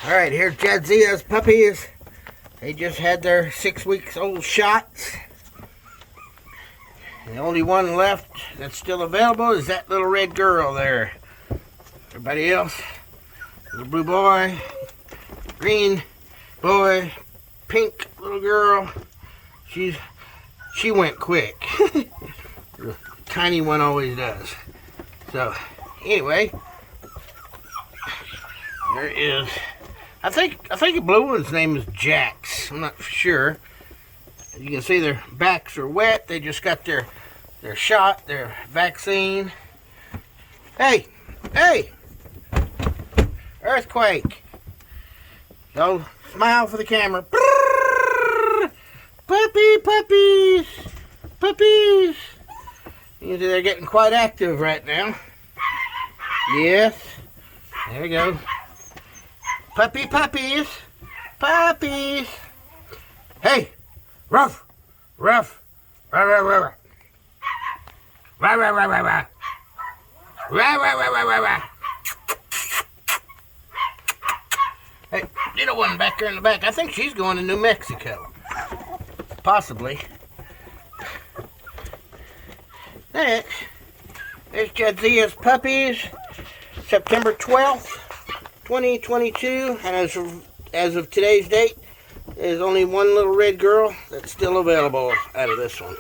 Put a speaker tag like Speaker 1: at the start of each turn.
Speaker 1: Alright, here's Jadzia's puppies. They just had their 6 weeks old shots. The only one left that's still available is that little red girl there. Everybody else, little blue boy, green boy, pink little girl. She went quick. The tiny one always does. So anyway, there is. I think the blue one's name is Jax. I'm not sure. You can see their backs are wet. They just got their shot, their vaccine. Hey, earthquake. So smile for the camera. Puppies. You can see they're getting quite active right now. Yes. There we go. Puppies. Hey, ruff. Hey, little one back there in the back. I think she's going to New Mexico. Possibly. There's Jadzia's puppies. September 12th. 2022, and as of today's date, there's only one little red girl that's still available out of this one.